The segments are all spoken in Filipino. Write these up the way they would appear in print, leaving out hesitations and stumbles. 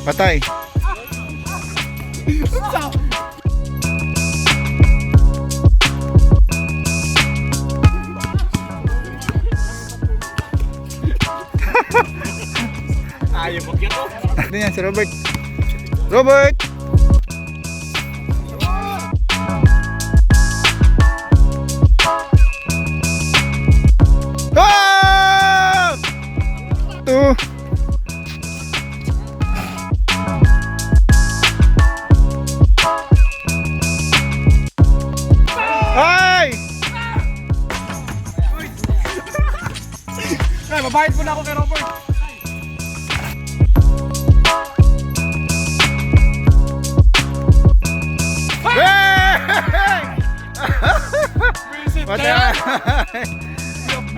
Patay. Ayaw mo kito. Ano yan si Robert? Robert! Ah! Two. Ay! Ay, mabayad mo na ako kay Robert. Patay!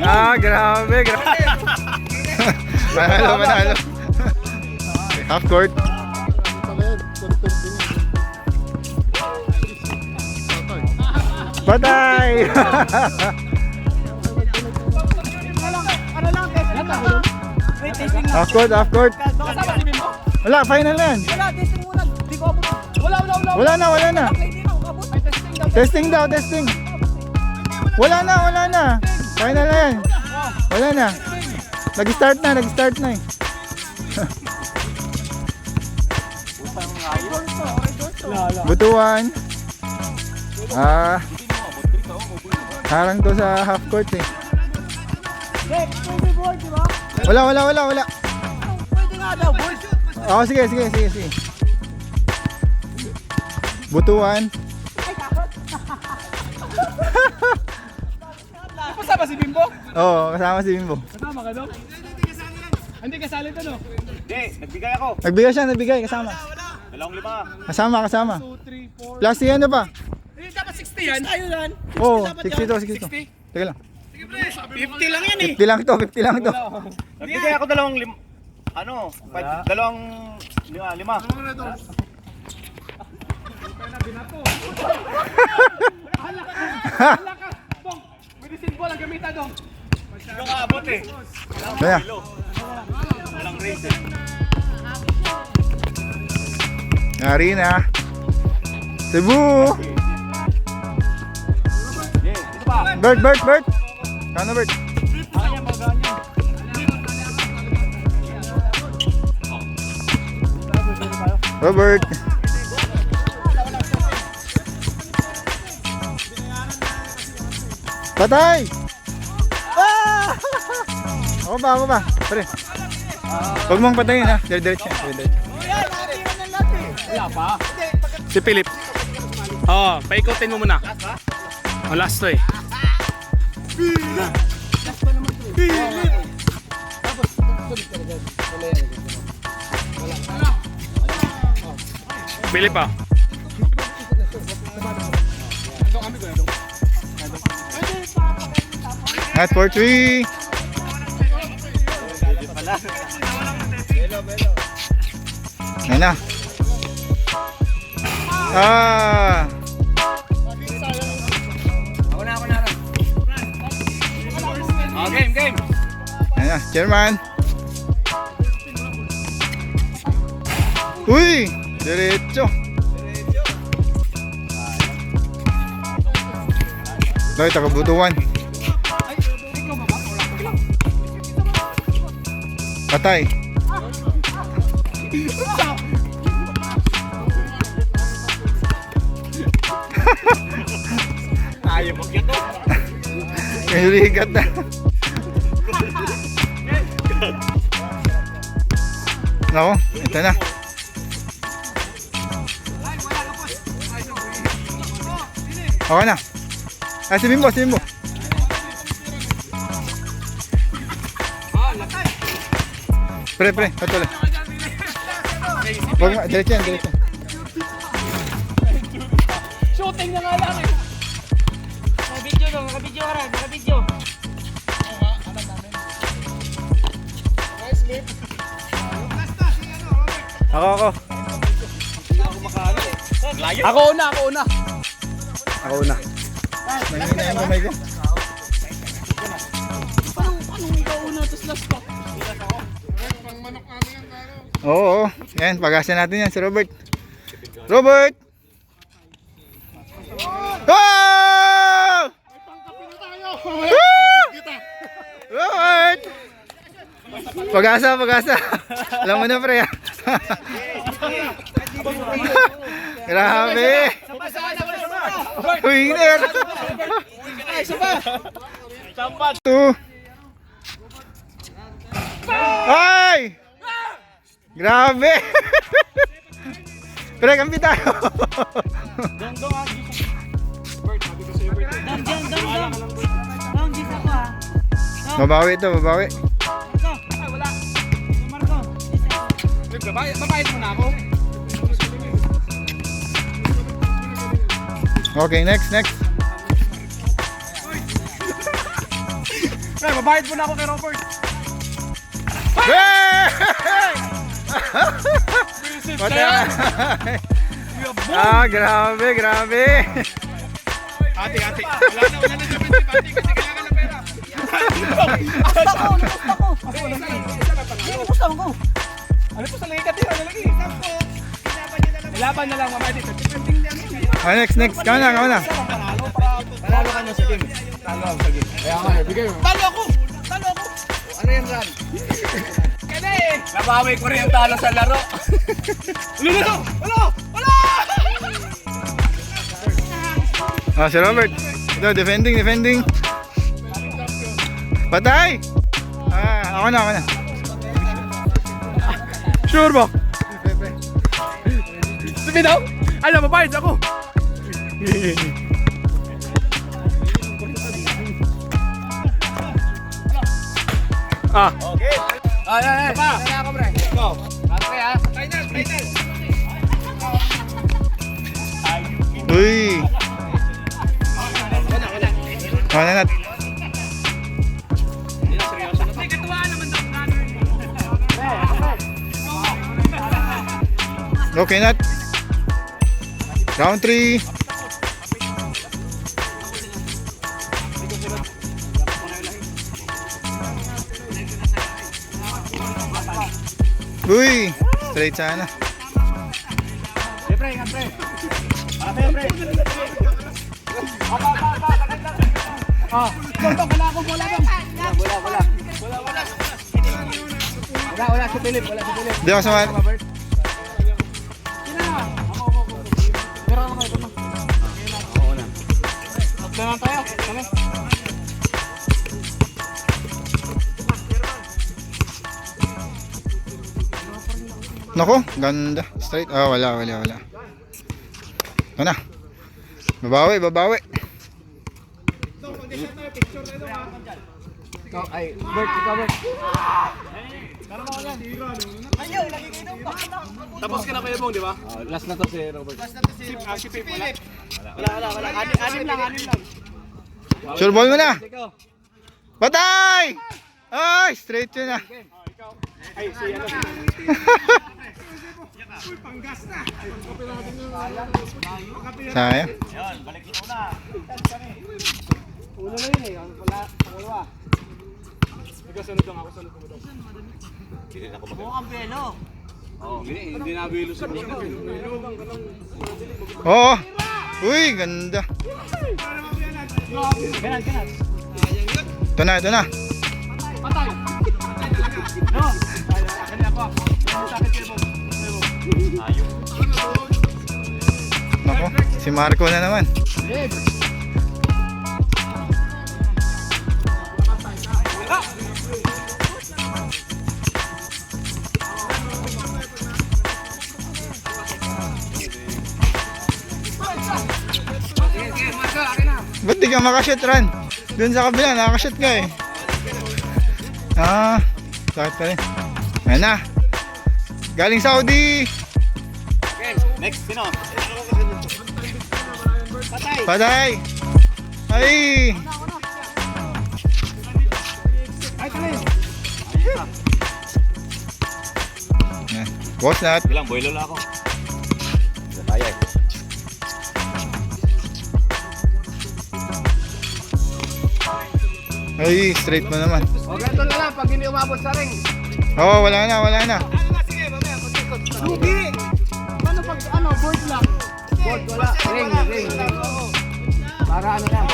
Ah, grabe, grabe. Manalo. Half court. Patay! Ano lang, testing lang ha? Wait, testing lang. Half court. Kasama si Bimbo? Wala, final na yan. Wala, testing muna. Di ko abot. Wala. Wala na. Okay, di na ako abot. Ay, Testing testing daw. daw. Wala na. Final na yan. Wala na. Nag-start na eh. Butuan. Harang to sa half court eh. Pwede board, di ba? Wala. Pwede nga daw, board. Oo, sige. Butuan. Ay, kakot. Kasama si Bimbo? Oo, kasama si Bimbo. Kasama ka daw? Hindi kasali to, no? Hindi, nagbigay ako. Nagbigay kasama. 2,500. Kasama. 2, 3, 4. Plus yan na ba? Hindi, dapat 60 yan. Tayo yan. Oo, dapat 60 to. 60? Teka lang. 50 lang yan eh. 50 lang to. Nagbigay ako 2,500. Ano? Lima. Hala ka. Dong, medicine ball ang gamitan, Dong. Yung kaabot eh. Kaya. Walang race eh. Nari na. Cebu. Ito pa. Bert. Kano Bert? Robert. Patay! Ako ba? Pare. Huwag mong patayin ha. Diretso. Wala pa. Si Philip. Oo, paikutin mo muna. O, last to eh. Philip ah. At 4-3. Yan na. Ako na rin. Oh, game. Yan na, chairman. Uy! Diretso. Dahil tagabutuan. Patay. Ayaw mo kito. Kayurigat na. Nako, ito na. Okay na. Si Bimbo. Pre, patuloy. Huwag nga, diretso yan. Shooting na nga lang eh. Nakabidyo ka rin, nakabidyo. Ako. Ako una. Nangina yung kamay ko. Paano ikaw una, tapos last pa? Oo, yan, pagasan natin yan si Robert. Robert! Oh! Robert! Pag-asa. Alam mo na, pre. Grabe. Winner. Two. Ay! Grabe. Pre, kampi tayo. Babawi ito, babawi. Babayad mo na ako. Okay, next. Pre, babayad mo na ako kay Robert. Hey! Patay! Grabe. Ate. Wala na defensive. Ate, kasi kailangan ng pera. Ano po sa lagi katira na lagi? Laban na lang mamaya dito. Next. Kama na. Panalo ka na sa team. Talo ako sa game. Kaya nga, bigay mo. Talo ako! Ano yan, Ran? Kaya eh! Nabawi ko rin yung talo sa laro. Wala! Si Robert. Ito, defending. Patay! Ako na. Sure ba? Sabi daw? Ano, babayad ako. Okay. Ay. Kaya ako, pre. Go. Okay, ha? Final. Uy! Wala na. Okay, Nat. Round 3. Uy! Straight sana. Pre. Wala si Philip. Hindi ako sumali. Magdanan tayo. Kami. Nako, ganda. Straight. Wala. Ano? Babawi. Bert. Tapos ka na Kuya Bong, di ba? Last na to si Robert. Si Pip, wala. Wala. Anim lang. Sure ball mo na. Patay! Ay, straight yun na. Ay, si ano. Sayang. Ulo na yun eh. Wala. Nagkasunod lang ako sa loob mo daw. Hindi nabilo sa mga. Oo. Uy, ganda. Ito na. Patay. No. Kanya ako. Nako, si Marco na naman. Ba't di ka makashoot, Ran? Doon sa kabila, nakakashoot ka eh. Sakit ka rin. Ayan na. Galing Saudi. Okay, next, sino? Patay. Ay. Yan. Boss lahat. Bilang, boy lola ako. Kaya eh. Ay, straight mo naman. O, ganito na lang, pag hindi umabot sa ring. Oo, wala na, wala na. Lugi! Paano pag board lang? Board, wala. Ring. Para ano lang.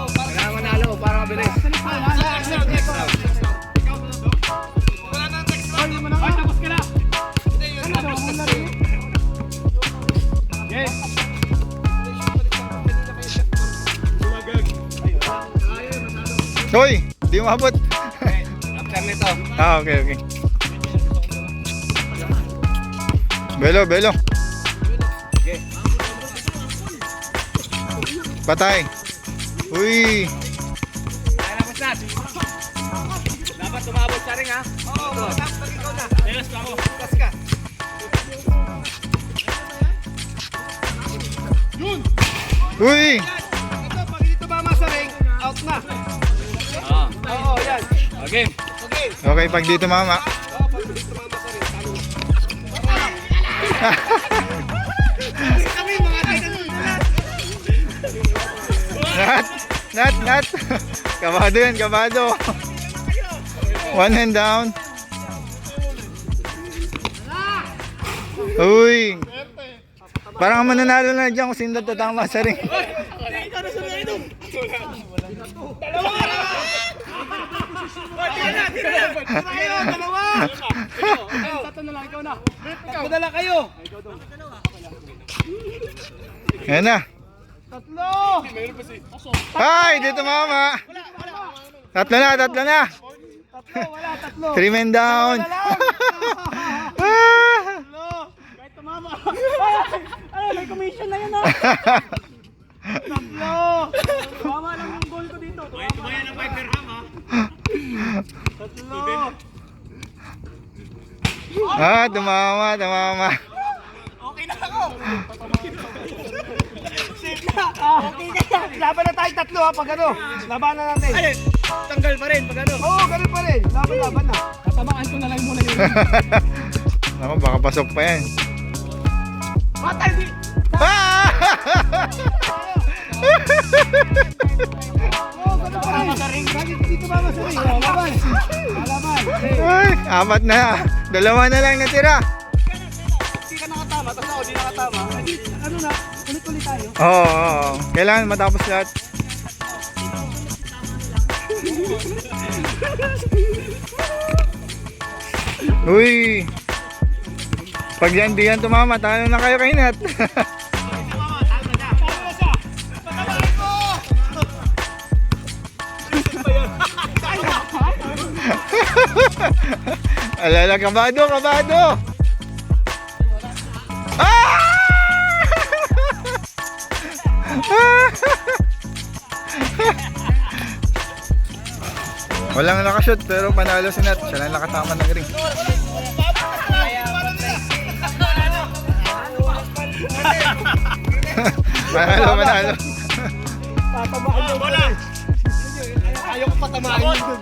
Kailangan manalo para mabilis. Hoy, di umabot. After nito. Ah, okay, okay. Belo, belo. Okay. Patay. Uy. Kaya na, Pusat. Dapat tumabot ka rin, ha? Oo, dapat ikaw na. Yes, ako. Bukas ka. Uy. Ito, pag dito ba masaring, out na. Oo, yan. Okay. Okay. Okay, pag dito mama. Oo, pag dito ba masaring, talo. Kami, mga tayo Nat. Kabado yan, kabado. One hand down. Uy. Parang mananalo na dyan kung sino tatama sa ring. Tatlo na lang, ikaw na. Padala kayo. Yan na. Tatlo! Ay, dito mama. Tatlo na. Tatlo, wala, tatlo. 3 men down. Tatlo! Kahit tumama. Ay, may commission na yun, ha? Tatlo! Tumama lang yung goal ko dito. Tumayan ang 5 dirham, ha? Tatlo! Tumama. Okay na ako! Safe na! Okay ka! Laban na tayo tatlo, ha? Pag ano, labanan natin. Ay, tanggal pa rin pag ano. Oo, ganun pa rin. Laban na. Tatamaan ko na lang muna yun. Ako, baka pasok pa yan. Matay di! Ah! Oo, ganun pa rin. Masaring. Bakit dito ba masaring? Oo, laban. Laban. Ay, apat na. Dalawa na lang natira. Hindi ka nakatama, tapos ako di nakatama. Ano na, ulit-ulit tayo. Oo. Kailangan matapos lahat. Uy. Pag yan di yan tumama, talo na kayo kay Nat. Alala, kabado. Ah! Walang nakashoot pero panalo si Nat. Siya lang nakatama ng ring. Panalo. Tatamaan mo. Ayaw ko patamaan yun dun.